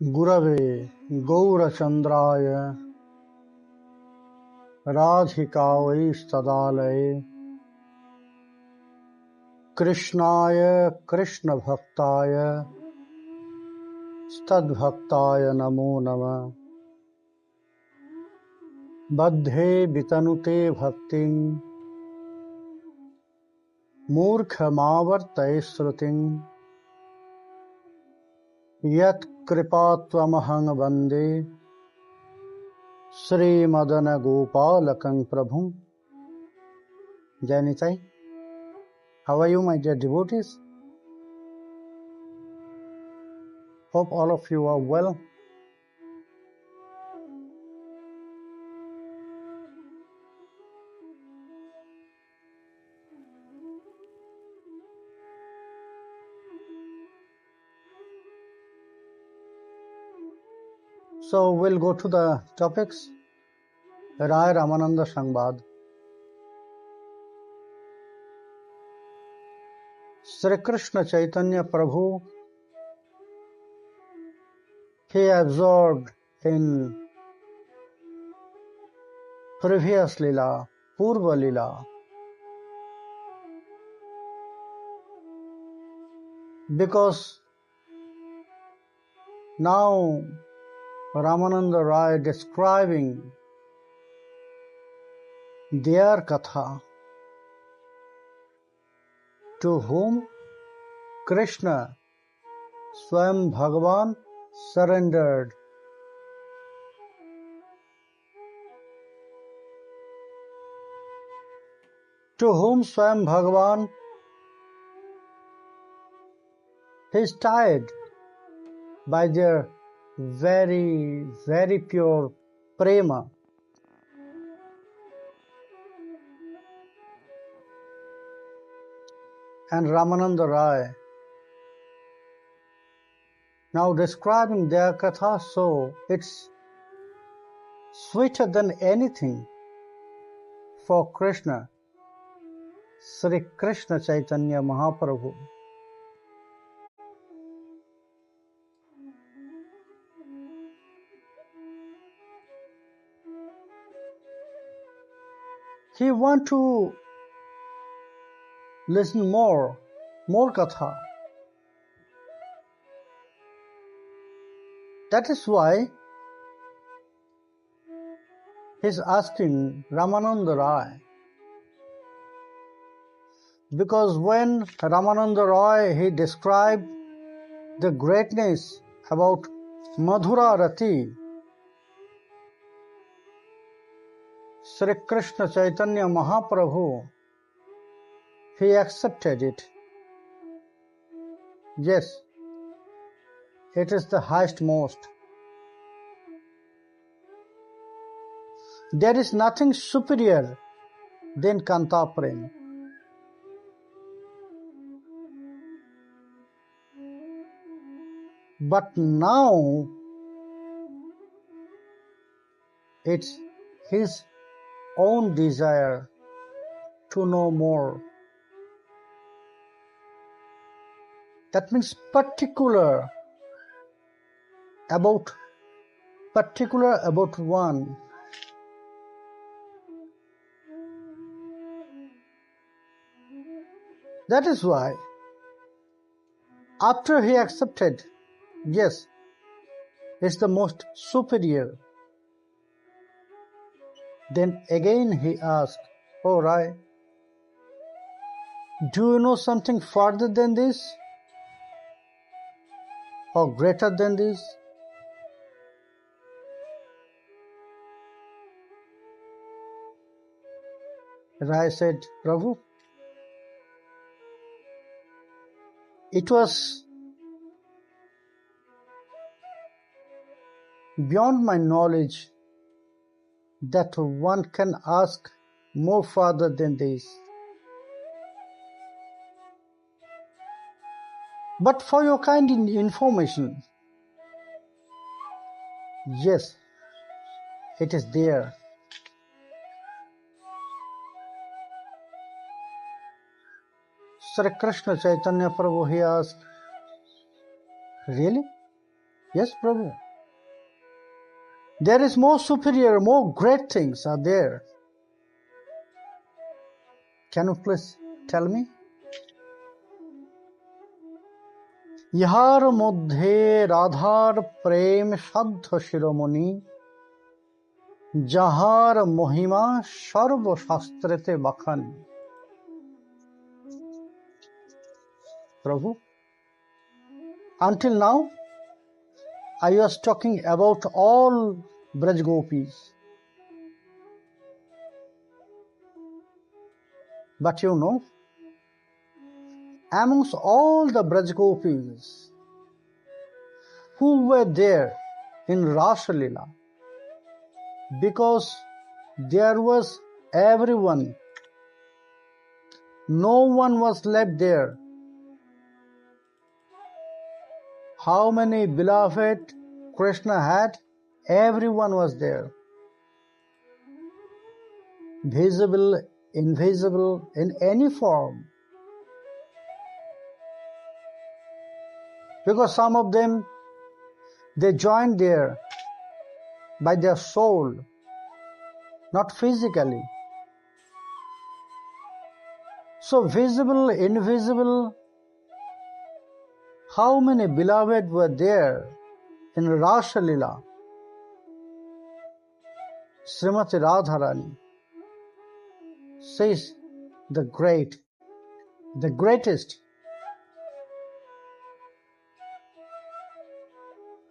गुरवे गौरचन्द्राय राधिकायै तदालये कृष्णाय कृष्णभक्ताय तद्भक्ताय नमो नमः। बद्धे वितनुते भक्तिं मूर्खमावर्तये श्रुतिं यत्कृपात्वमहं वन्दे श्रीमदनगोपालकं प्रभुं। Jai Nitai. How are you, my dear devotees? Hope all of you are well. So we'll go to the topics. Rai Ramananda Sangbad. Sri Krishna Chaitanya Prabhu, he absorbed in previous Lila, Purva Lila, because now Ramananda Rai describing their Katha, to whom Krishna Swayam Bhagavan surrendered. To whom Swayam Bhagavan is tied by their very, very pure prema. And Ramananda Rai now describing their Katha, so it's sweeter than anything for Krishna, Sri Krishna Chaitanya Mahaprabhu. He want to listen more Katha. That is why he's asking Ramananda Rai. Because when Ramananda Rai, he described the greatness about Madhura Rati, Sri Krishna Chaitanya Mahaprabhu, he accepted it. Yes, it is the highest most. There is nothing superior than Kanta Prem. But now it's his own desire to know more. That means particular about one. That is why after he accepted, yes, it's the most superior, then again he asked, "Oh Rai, do you know something further than this or greater than this?" Rai said, "Prabhu, it was beyond my knowledge that one can ask more further than this. But for your kind information, yes, it is there." Sri Krishna Chaitanya Prabhu, he asked, "Really? Yes, Prabhu. There is more superior, more great things are there. Can you please tell me? ইহার মধ্যে রাধার প্রেম সাধ্য শিরোমণি, যাহার মহিমা সর্বশাস্ত্রেতে বাখানি. Prabhu, until now I was talking about all Braj Gopis. But you know, amongst all the Braj Gopis who were there in Rasa Leela, because there was everyone, no one was left there. How many beloved Krishna had? Everyone was there. Visible, invisible, in any form. Because some of them, they joined there by their soul, not physically. So visible, invisible, how many beloved were there in Rasa Leela? Srimati Radharani says the greatest.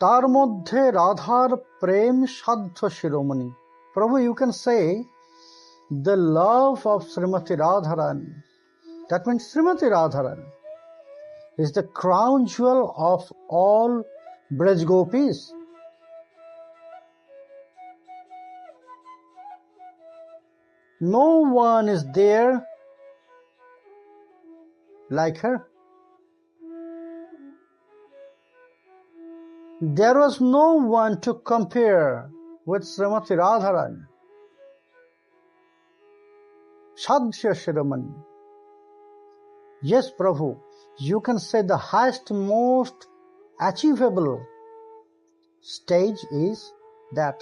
তার মধ্যে রাধার প্রেম সাধ্য শিরোমণি. Prabhu, you can say the love of Srimati Radharani. That means Srimati Radharani is the crown jewel of all Braj Gopis. No one is there like her. There was no one to compare with Srimati Radharani. Sadhya Shiromani. Yes, Prabhu, you can say the highest, most achievable stage is that.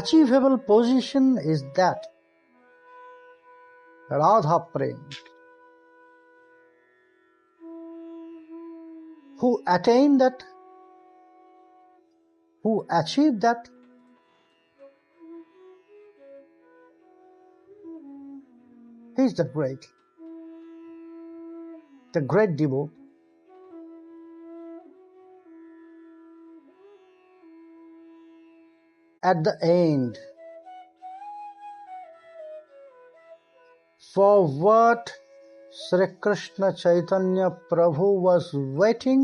Achievable position is that. Radha Prem. Who attained that, who achieved that, he is the great devotee. At the end, for what Sri Krishna Chaitanya Prabhu was waiting,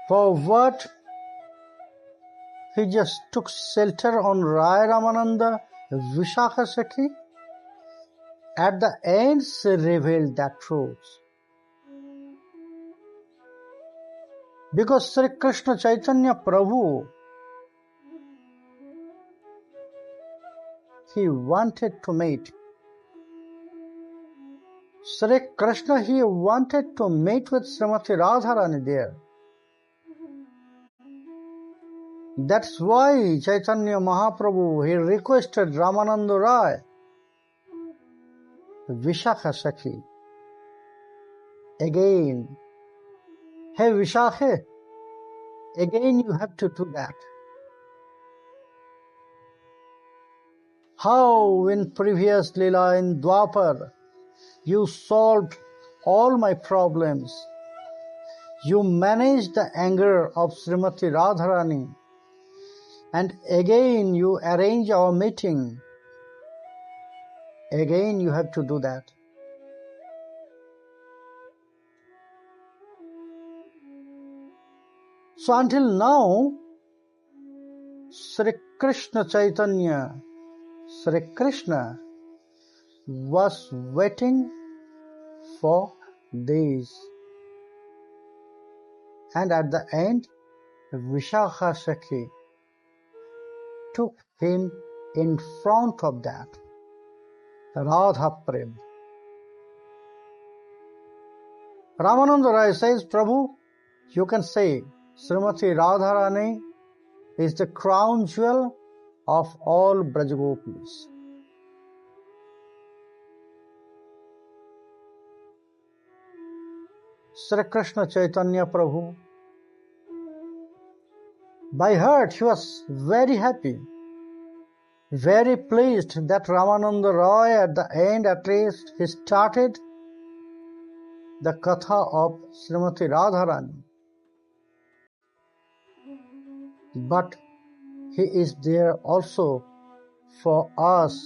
for what he just took shelter on Rai Ramananda, Vishakha Sakhi, at the end she revealed that truth. Because Sri Krishna Chaitanya Prabhu, he wanted to meet. Sri Krishna, he wanted to meet with Srimati Radharani there. That's why Chaitanya Mahaprabhu, he requested Ramananda Rai, Vishakha Sakhi, again, hey Vishakha, again you have to do that. How in previous Leela in Dwapar, you solved all my problems. You managed the anger of Srimati Radharani, and again you arrange our meeting. Again you have to do that. So until now, Sri Krishna Chaitanya, Sri Krishna was waiting for this. And at the end, Vishakha Sakhi took him in front of that. Radha Prem. Ramananda Rai says, Prabhu, you can say Srimati Radharani is the crown jewel of all Brajagopis. Sri Krishna Chaitanya Prabhu, by heart he was very happy, very pleased that Ramananda Roy at the end at least he started the Katha of Srimati Radharani. But he is there also for us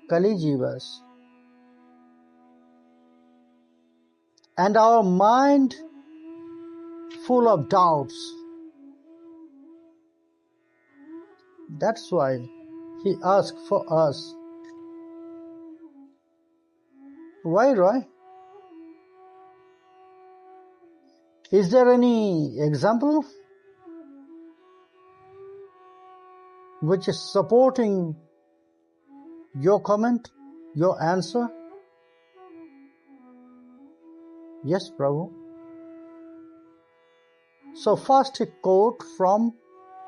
Kali Jivas. And our mind full of doubts. That's why he asked for us. Why, Roy? Is there any example which is supporting your comment, your answer? Yes, Prabhu. So first a quote from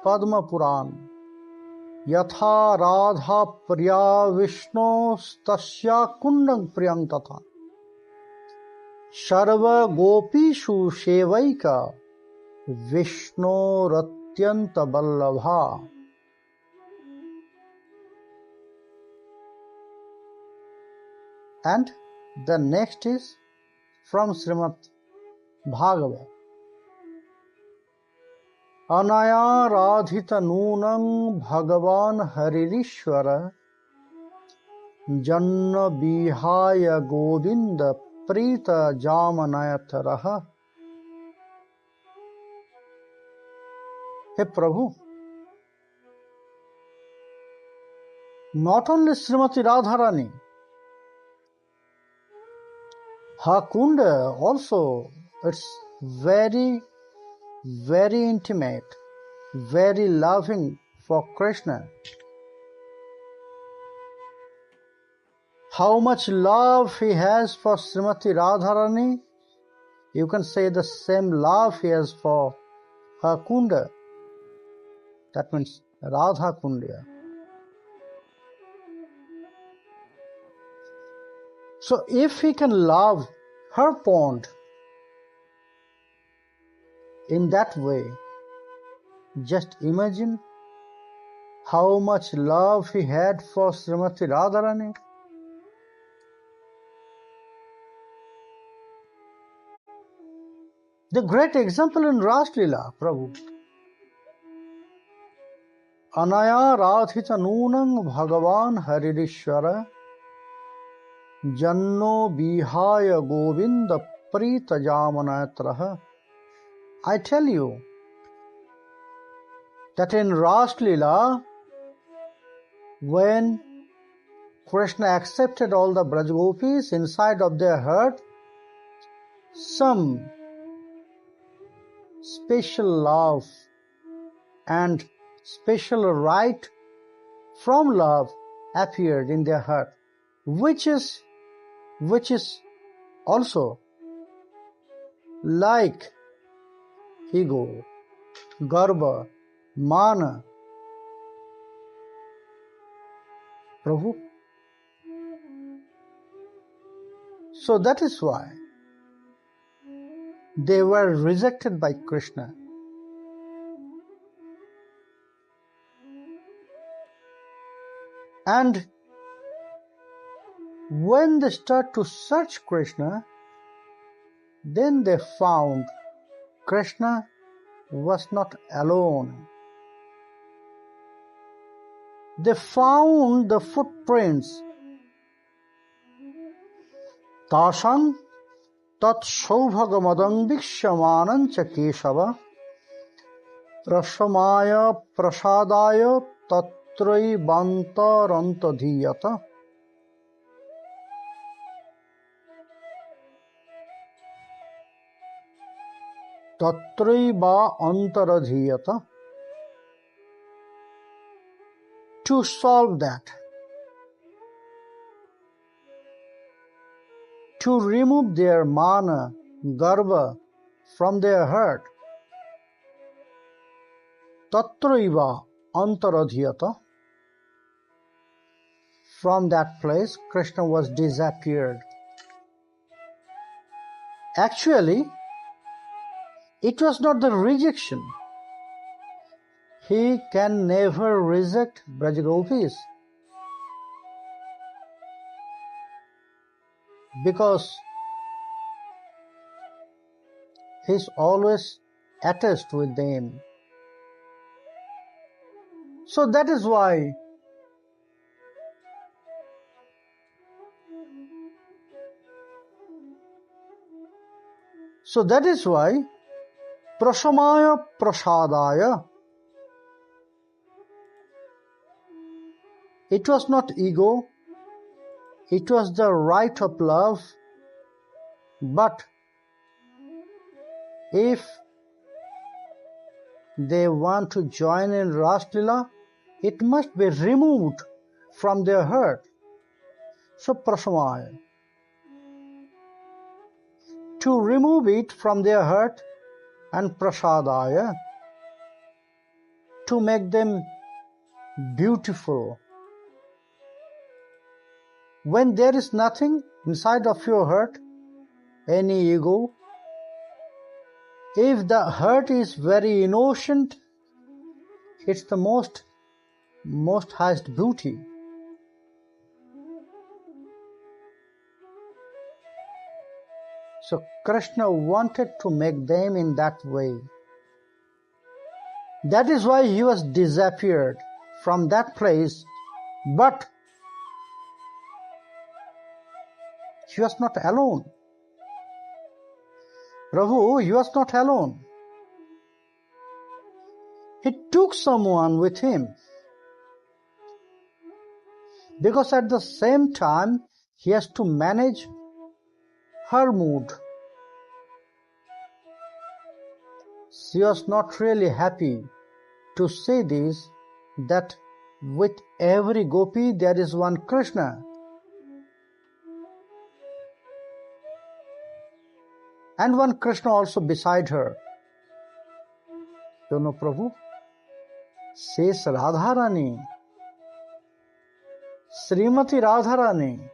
Padma Puran. Yatha Radha Priya Vishnu Stasya Kundang Priyang Tatha Sharva Gopishu Shevaika Vishnu Ratyanta Ballabha. And the next is from Srimad Bhagavad. Anaya Radhita Nunang Bhagavan Haririshwara Janna Bihaya Govinda Prita Jamanayataraha. Hey Prabhu, not only Srimati Radharani, Hakunda also, it's very, very intimate, very loving for Krishna. How much love he has for Srimati Radharani, you can say the same love he has for Hakunda. That means Radha Kundya. So if he can love her pond in that way, just imagine how much love he had for Srimati Radharani. The great example in Ras Leela, Prabhu. Anaya Radhita Nunang Bhagavan Haririshwara Janno Bihaya Govinda Prita Jamanatraha. I tell you that in Ras Leela, when Krishna accepted all the Brajgopis inside of their heart, some special love and special right from love appeared in their heart, which is also like ego, garba, mana. Prabhu. So that is why they were rejected by Krishna. And when they start to search Krishna, then they found Krishna was not alone. They found the footprints. Tasang tat saubhagamadang vikshamanam cha keshava rasamaya prasadaya tatrai bantaranta dhiyata. Tatraiva antaradhiyata. To solve that, to remove their mana, garva, from their heart. Tatraiva antaradhyata. From that place, Krishna was disappeared. Actually, it was not the rejection. He can never reject Brajagopis, because he is always attached with them. So that is why Prashamaya Prasadaya, it was not ego, it was the right of love, but if they want to join in Ras Leela, it must be removed from their heart. So Prashamaya, to remove it from their heart, and Prasadaya, to make them beautiful. When there is nothing inside of your heart, any ego, if the heart is very innocent, it's the most highest beauty. So Krishna wanted to make them in that way. That is why he was disappeared from that place, but he was not alone. Prabhu, he was not alone. He took someone with him, because at the same time he has to manage her mood. She was not really happy to see this, that with every gopi there is one Krishna. And one Krishna also beside her. You know, Prabhu, says Radharani, Srimati Radharani,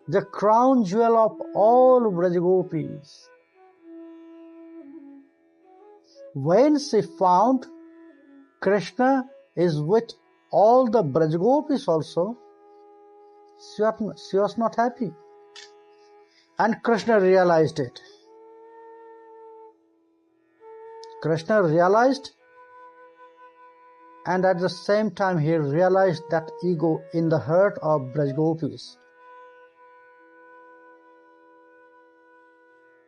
the crown jewel of all Brajagopis. When she found Krishna is with all the Brajagopis also, she was not happy. And Krishna realized it. Krishna realized, and at the same time he realized that ego in the heart of Brajagopis.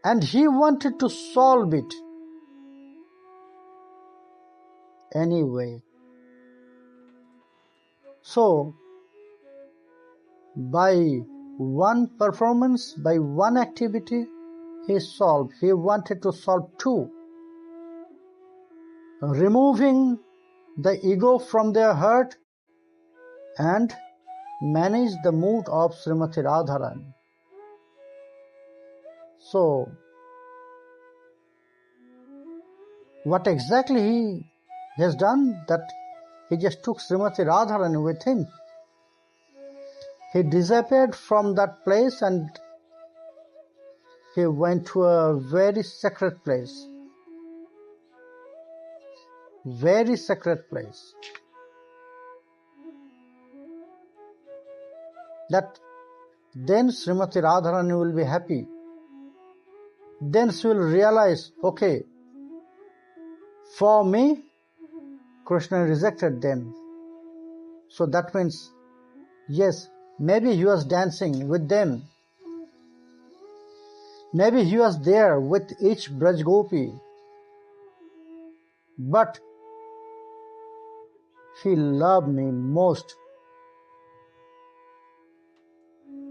And he wanted to solve it anyway. So, by one performance, by one activity, he solved. He wanted to solve two. Removing the ego from their heart and manage the mood of Srimati Radharani. So, what exactly he has done? That he just took Srimati Radharani with him. He disappeared from that place and he went to a very sacred place. Very sacred place. That then Srimati Radharani will be happy. Then she will realize, okay, for me, Krishna rejected them. So that means, yes, maybe he was dancing with them. Maybe he was there with each Braj Gopi. But he loved me most,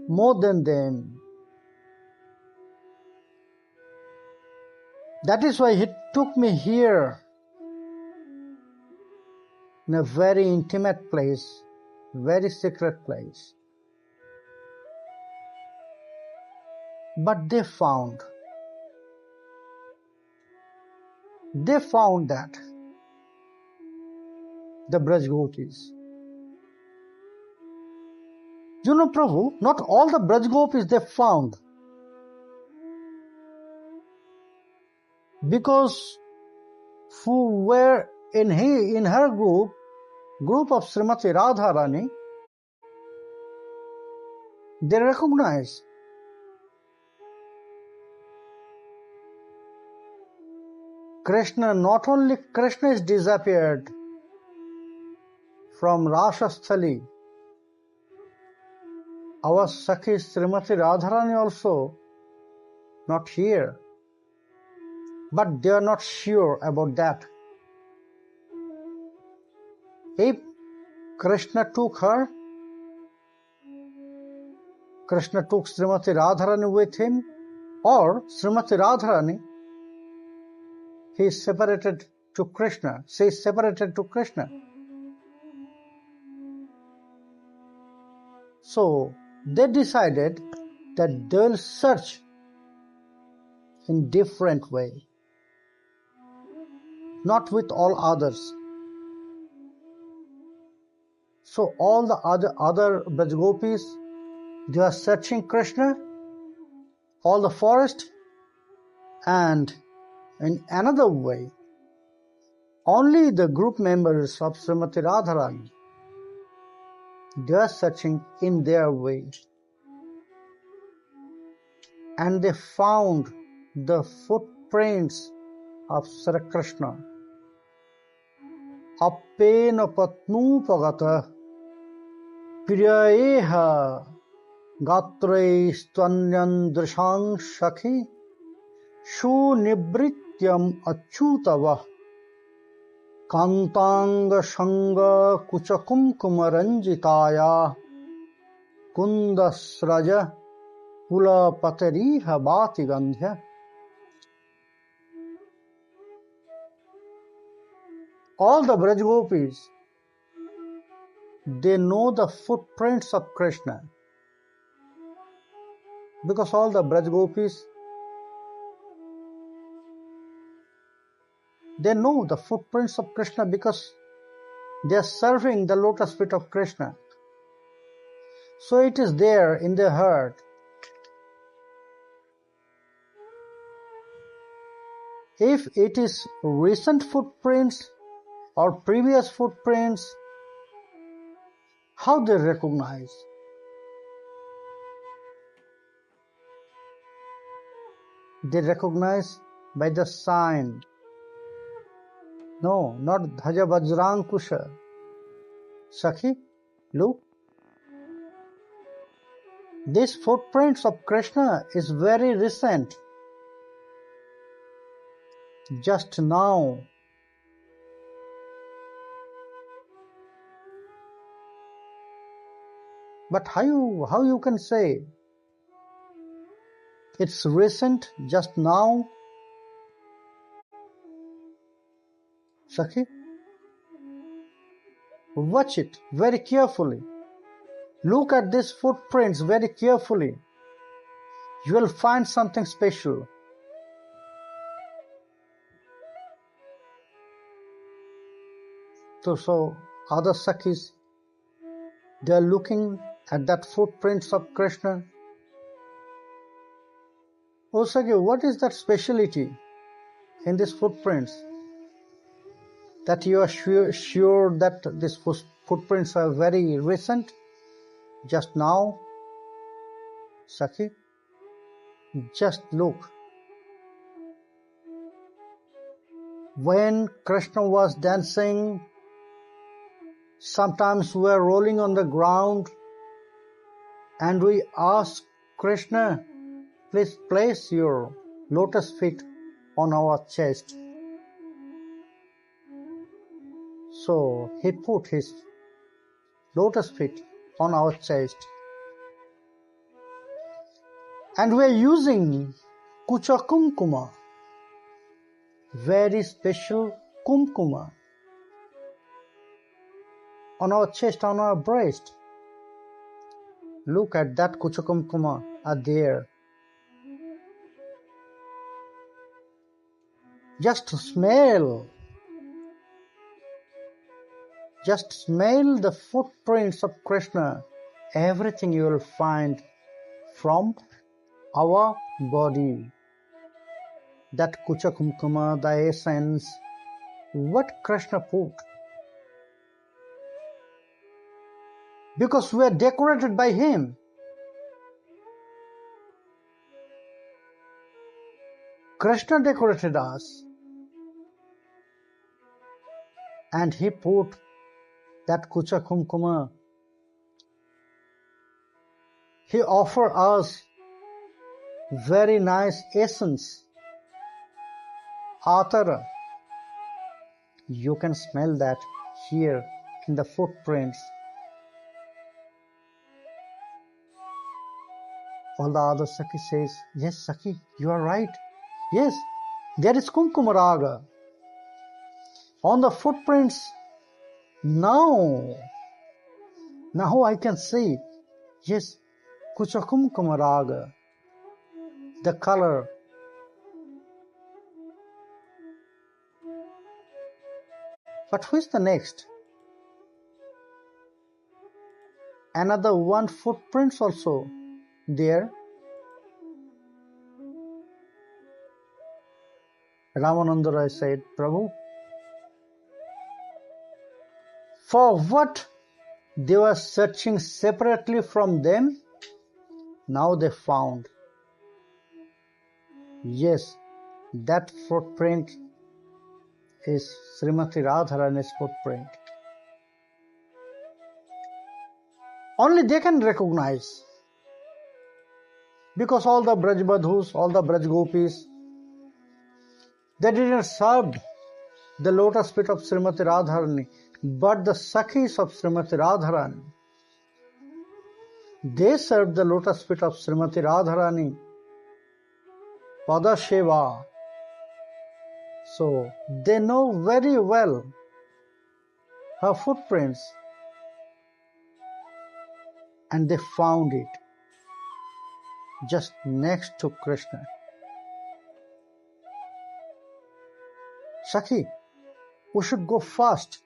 more than them. That is why he took me here in a very intimate place, very secret place. But they found that the Brajgopis. Prabhu, not all the Brajgopis they found. Because who were in her group of Srimati Radharani, they recognize Krishna. Not only Krishna is disappeared from Rasasthali, our Sakhi Srimati Radharani also not here. But they are not sure about that. If Krishna took her, Krishna took Srimati Radharani with him, or Srimati Radharani, he is separated to Krishna, she is separated to Krishna. So they decided that they will search in different way, not with all others. So all the other Brajgopis, they are searching Krishna, all the forest, and in another way, only the group members of Srimati Radharani, they are searching in their way. And they found the footprints of Sri Krishna. Appena patnupagata priyaeha gatre stanyandrishang shakhi shunibhrityam achyutava kantanga shanga kuchakumkumaranjitaya kundasraja pula patariha bhati gandhya. All the Brajgopis, they know the footprints of Krishna. Because all the Brajgopis, they know the footprints of Krishna because they are serving the lotus feet of Krishna. So it is there in their heart. If it is recent footprints or previous footprints, how they recognize? They recognize by the sign. No, not Dhaja Vajrankusha. Sakhi, look. These footprints of Krishna is very recent. Just now. But how you can say it's recent, just now? Sakhi, watch it very carefully. Look at these footprints very carefully. You will find something special. So other Sakhis, they are looking at that footprints of Krishna. Oh Sakhi, what is that speciality in these footprints? That you are sure that these footprints are very recent? Just now? Sakhi, just look. When Krishna was dancing, sometimes we are rolling on the ground and we ask Krishna, please place your lotus feet on our chest. So he put his lotus feet on our chest. And we are using Kucha Kumkuma, very special Kumkuma, on our chest, on our breast. Look at that Kucha Kumkuma are there. Just smell the footprints of Krishna. Everything you will find from our body. That Kucha Kumkuma, the essence, what Krishna put. Because we are decorated by him. Krishna decorated us. And he put that Kucha Kumkuma. He offered us very nice essence. Atara. You can smell that here in the footprints. All the other Sakhi says, yes, Sakhi, you are right. Yes, there is Kumkumaraga. On the footprints, now I can see, yes, Kucha Kumkumaraga, the color. But who is the next? Another one footprints also there. Ramananda Roy said, Prabhu, for what they were searching separately from them, now they found. Yes, that footprint is Srimati Radharani's footprint. Only they can recognize. Because all the Brajbadhus, all the Braj Gopis, they didn't serve the lotus feet of Srimati Radharani, but the Sakhis of Srimati Radharani. They served the lotus feet of Srimati Radharani, Pada Sheva. So they know very well her footprints, and they found it just next to Krishna. Sakhi, we should go fast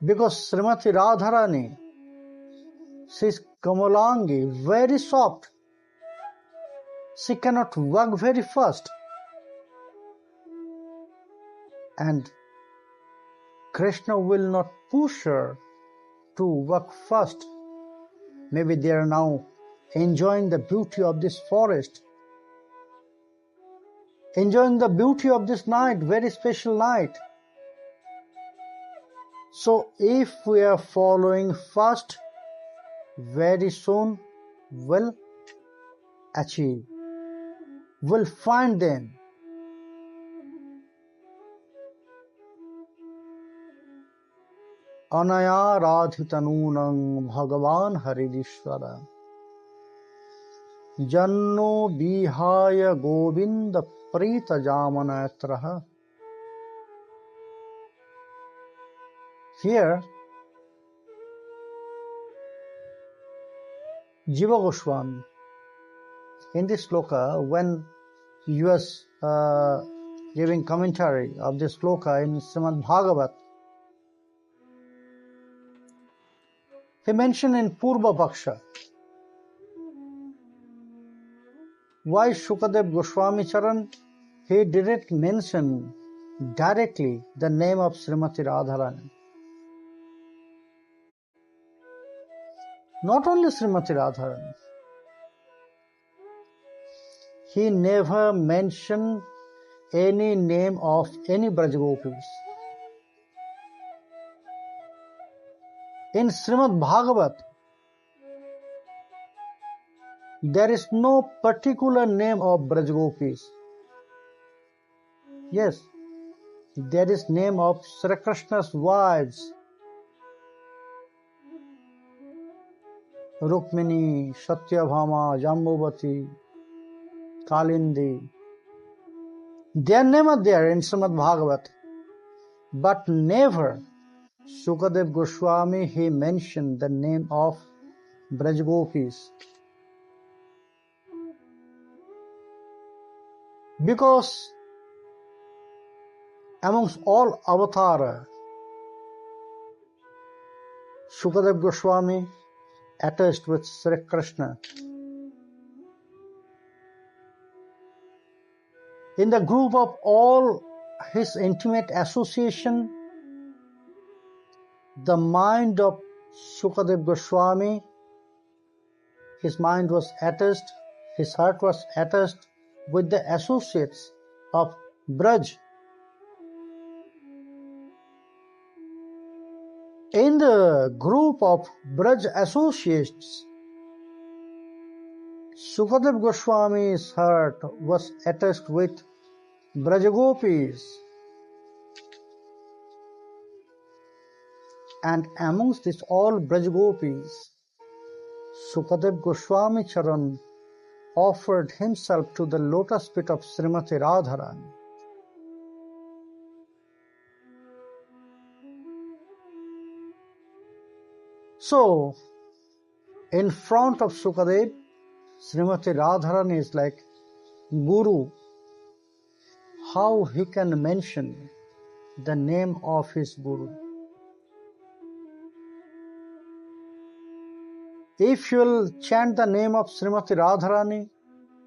because Srimati Radharani, she is Kamalangi, very soft. She cannot walk very fast. And Krishna will not push her to walk fast. Maybe they are now enjoying the beauty of this forest, enjoying the beauty of this night, very special night. So if we are following fast, very soon we'll achieve, we'll find them. Anaya radhitanunam Bhagavan Haridishwara Janno Bihaya Govinda Prita Jamanatraha. Here, Jiva Goswami, in this sloka, when he was giving commentary of this sloka in Srimad Bhagavat, he mentioned in Purva Paksha why Shukadev Goswami Charan, he didn't mention directly the name of Srimati Radharani. Not only Srimati Radharani, he never mentioned any name of any Brajgopis. In Srimad Bhagavat, there is no particular name of Brajgopis. Yes, there is name of Sri Krishna's wives, Rukmini, Satyabhama, Jambavati, Kalindi. Their name are there in Srimad Bhagavat, but never Sukadev Goswami, he mentioned the name of Brajgopis. Because amongst all avatara, Shukadev Goswami attached with Sri Krishna. In the group of all his intimate association, the mind of Shukadev Goswami, his mind was attached, his heart was attached with the associates of Braj. In the group of Braj associates, Shukadev Goswami's heart was attached with Brajagopis. And amongst these all Brajagopis, Shukadev Goswami Charan offered himself to the lotus feet of Srimati Radharani. So, in front of Shukadev, Srimati Radharani is like Guru. How he can mention the name of his Guru? If you will chant the name of Srimati Radharani,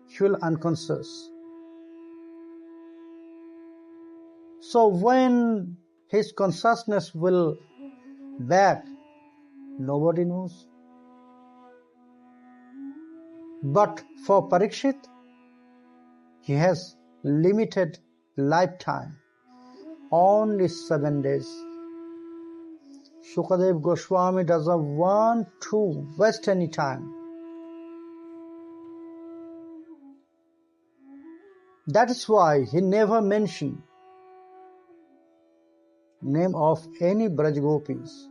you will unconscious. So when his consciousness will back, nobody knows. But for Parikshit, he has limited lifetime, only 7 days. Shukadev Goswami doesn't want to waste any time. That is why he never mentioned name of any Braj Gopis.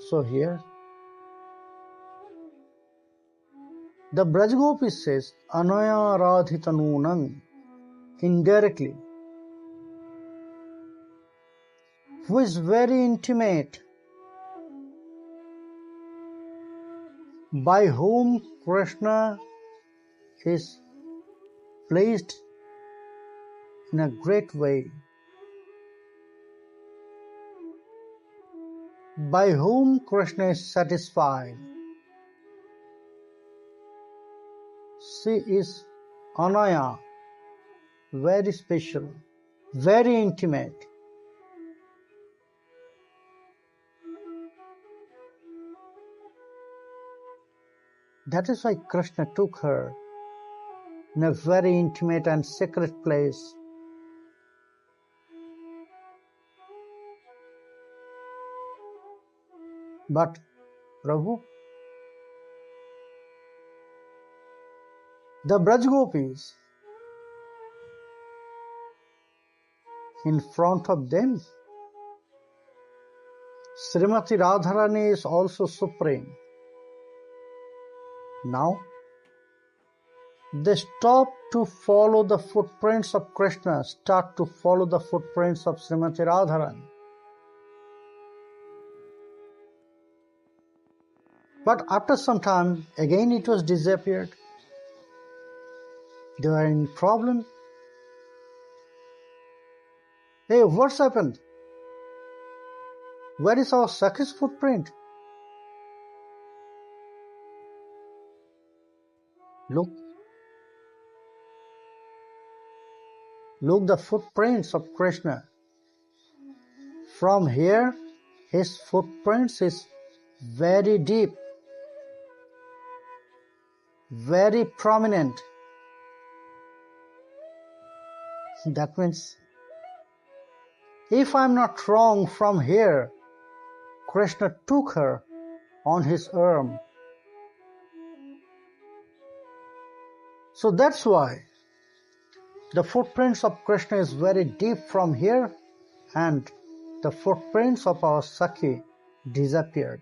So here, the Braj Gopis says, Anaya Radhitanunang, indirectly, who is very intimate, by whom Krishna is pleased in a great way, by whom Krishna is satisfied. She is Anaya, very special, very intimate. That is why Krishna took her in a very intimate and secret place. But Prabhu, the Braj Gopis, in front of them, Srimati Radharani is also supreme. Now, they stop to follow the footprints of Krishna, start to follow the footprints of Srimati Radharani. But after some time, again it was disappeared. They were in problem. Hey, what's happened? Where is our Sakhi's footprint? Look the footprints of Krishna. From here, his footprints is very deep, very prominent. That means, if I'm not wrong, from here, Krishna took her on his arm. So that's why the footprints of Krishna is very deep from here, and the footprints of our Sakhi disappeared.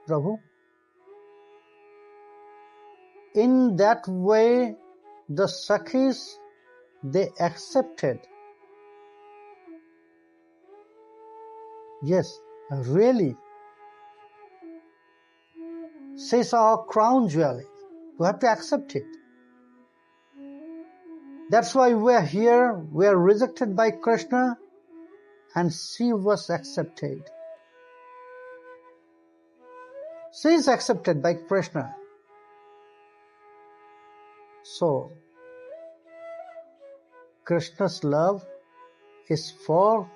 Prabhu, in that way, the Sakhis, they accepted. Yes, really. She's our crown jewel. We have to accept it. That's why we are here. We are rejected by Krishna and she was accepted. She is accepted by Krishna. So, Krishna's love is for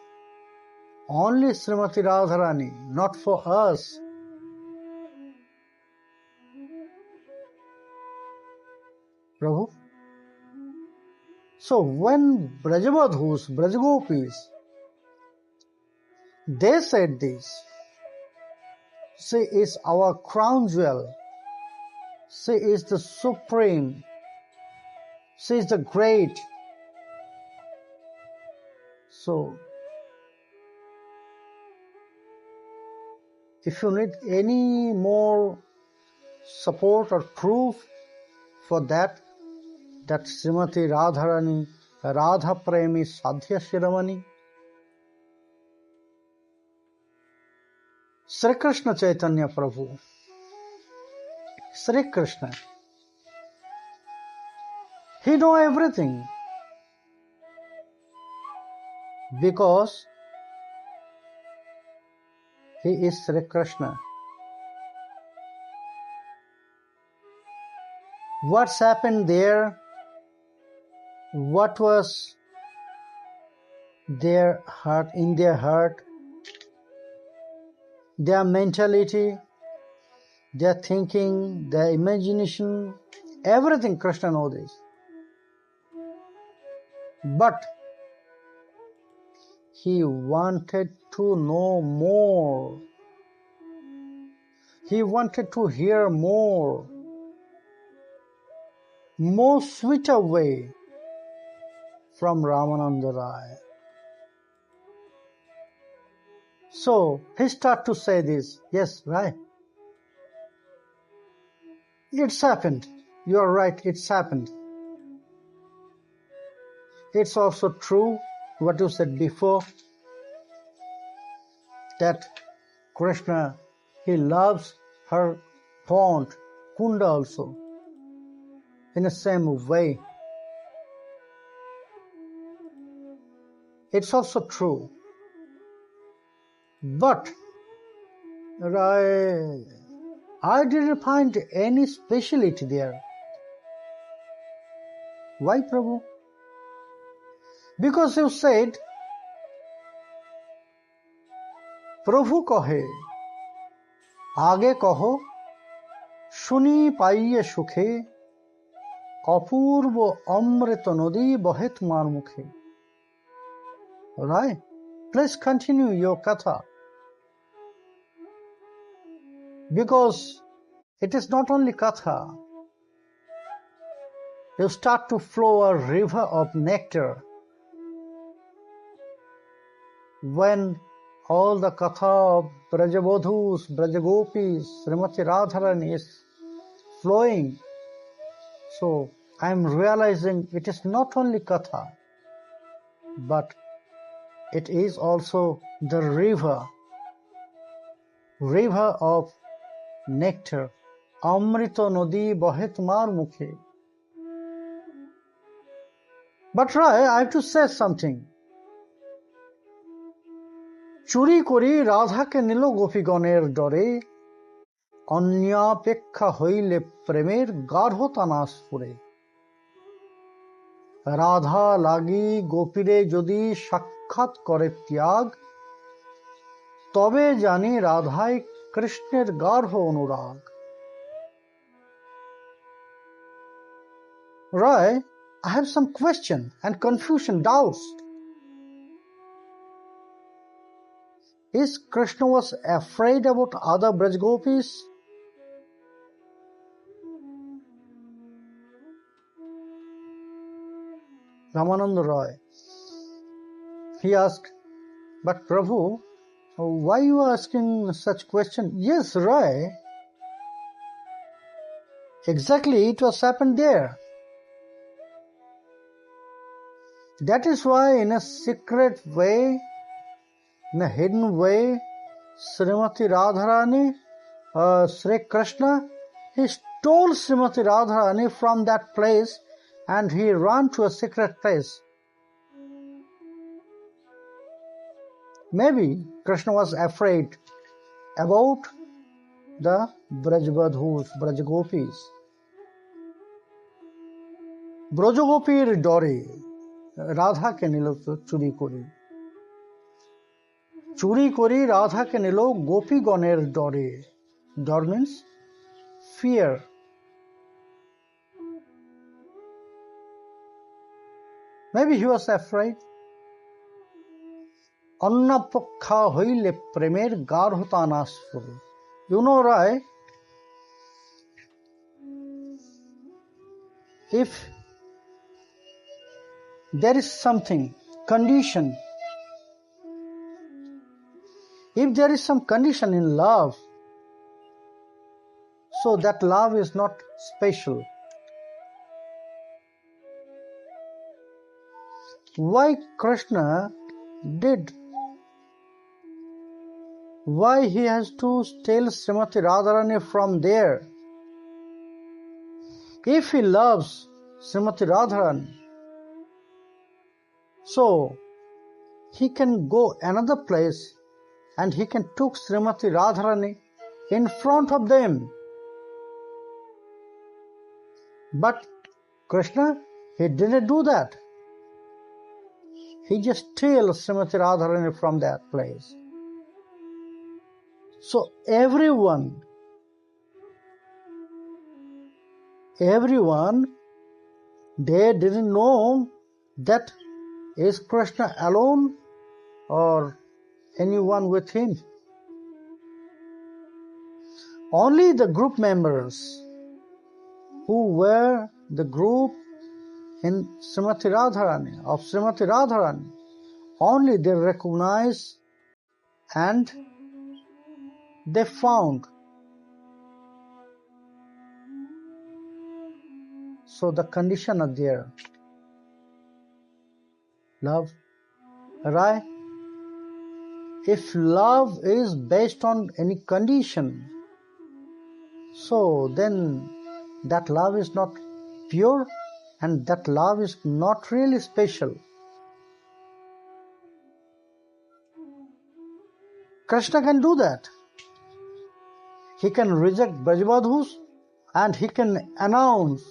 only Srimati Radharani, not for us. Prabhu. So when Brajavadhus, Brajagopis, they said this, she is our crown jewel, she is the supreme, she is the great. So, if you need any more support or proof for that Srimati Radharani, Radha Premi Sadhya Shiromani, Sri Krishna Chaitanya Prabhu, Sri Krishna, he knows everything because he is Sri Krishna. What's happened there? What was their heart, in their heart, their mentality, their thinking, their imagination, everything Krishna knows this. But he wanted to know more. He wanted to hear more sweeter way from Ramananda Rai. So he started to say this, yes, right. It's happened. You are right, it's happened. It's also true what you said before, that Krishna, he loves her pond, Kunda also, in the same way. It's also true. But I didn't find any speciality there. Why, Prabhu? Because you said, Prabhu कहे, आगे कहो, सुनी पाइये सुखे, अपूर्व अमृत नदी बहे तुम्हार मुखे. Right? Please continue your katha. Because it is not only katha. You start to flow a river of nectar. When all the katha of Brajabodhus, Brajagopis, Srimati Radharani is flowing, so I am realizing it is not only katha, but it is also the river of nectar. Amrita nadi bahe tumar mukhe. But Rai, I have to say something. চুরি করি রাধাকে নিল গোপীগণের ডরে, অন্যাপেক্ষা হইলে প্রেমের গাঢ়তা নাশ করে। রাধা লাগি গোপীরে যদি সাক্ষাৎ করে ত্যাগ, তবে জানি রাধায় কৃষ্ণের গাঢ় অনুরাগ। Rai, I have some question and confusion, doubts. Is Krishna was afraid about other Brajgopis? Ramananda Roy. He asked, but Prabhu, why you are asking such question? Yes, Roy. Exactly, it was happened there. That is why in a secret way, in a hidden way, Srimati Radharani, Sri Krishna, He stole Srimati Radharani from that place and he ran to a secret place. Maybe Krishna was afraid about the Brajbadhus, Brajgopis. ব্রজগোপীর ডরে রাধাকে নিল চুরি করি রাধাকে নিল গোপীগণের ডরে. ডর means fear. Maybe he was afraid. অন্নপক্ষা হইলে প্রেমের গাঢ়তা নাশফুল. You know, right? If there is something, condition, if there is some condition in love, so that love is not special. Why Krishna did? Why he has to steal Srimati Radharani from there? If he loves Srimati Radharani, so he can go another place and he can took Srimati Radharani in front of them. But Krishna, he didn't do that. He just stole Srimati Radharani from that place. So everyone, they didn't know that is Krishna alone or anyone with him. Only the group members who were the group in Srimati Radharani, only they recognized and they found. So the condition are there. Love, right? If love is based on any condition, so then that love is not pure and that love is not really special. Krishna can do that. He can reject Brajbadhus and he can announce,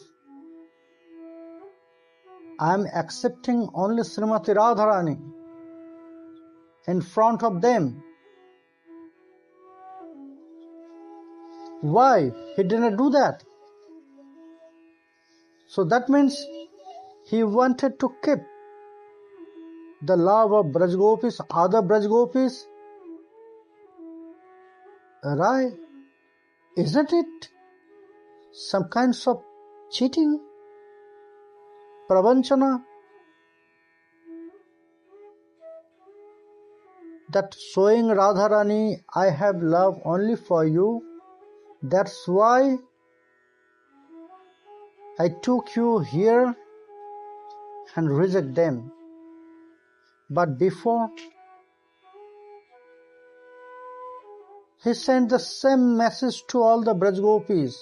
I am accepting only Srimati Radharani in front of them. Why? He didn't do that. So that means he wanted to keep the love of Brajgopis, other Brajgopis. Right? Isn't it some kinds of cheating? Pravanchana? That showing Radharani, I have love only for you. That's why I took you here and reject them. But before, he sent the same message to all the Brajgopis.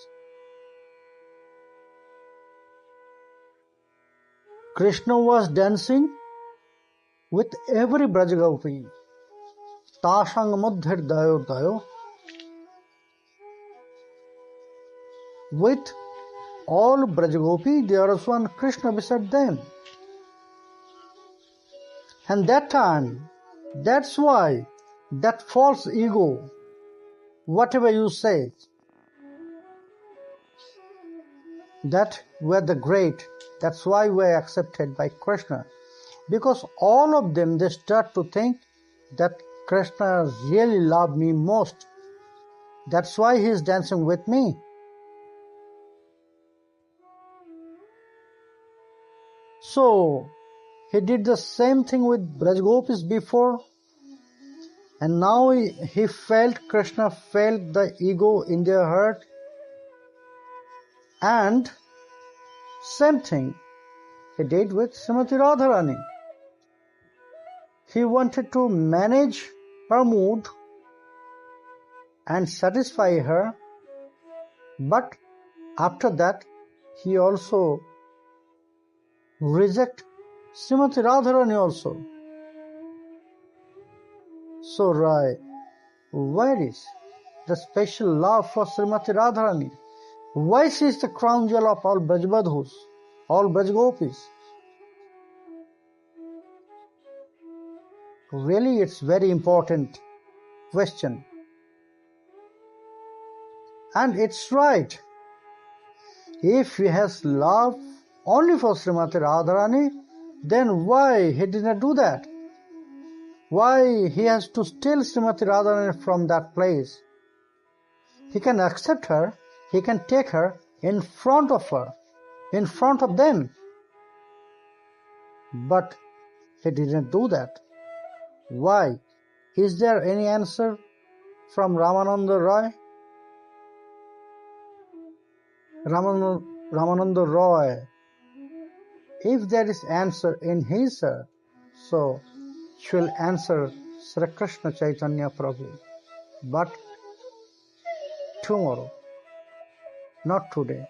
Krishna was dancing with every Brajgopi. Tashang Madhir Dayo Dayo. With all Brajgopi, there was one Krishna beside them. And that time, that's why that false ego, whatever you say, that we're the great, that's why we're accepted by Krishna. Because all of them, they start to think that Krishna really loved me most. That's why he is dancing with me. So, he did the same thing with Brajgopis before, and now Krishna felt the ego in their heart, and same thing he did with Srimati Radharani. He wanted to manage her mood and satisfy her, but After that, he also reject Srimati Radharani also. So where is the special love for Srimati Radharani? Why she is the crown jewel of all Brajbadhus, all Brajgopis? Really, it's very important question. And it's right. If he has love only for Srimati Radharani, then why he did not do that? Why he has to steal Srimati Radharani from that place? He can accept her, he can take her in front of her, in front of them. But he didn't do that. Why? Is there any answer from Ramananda Roy? Ramananda Roy. If there is answer in his so she will answer Sri Krishna Chaitanya Prabhu. But tomorrow, not today.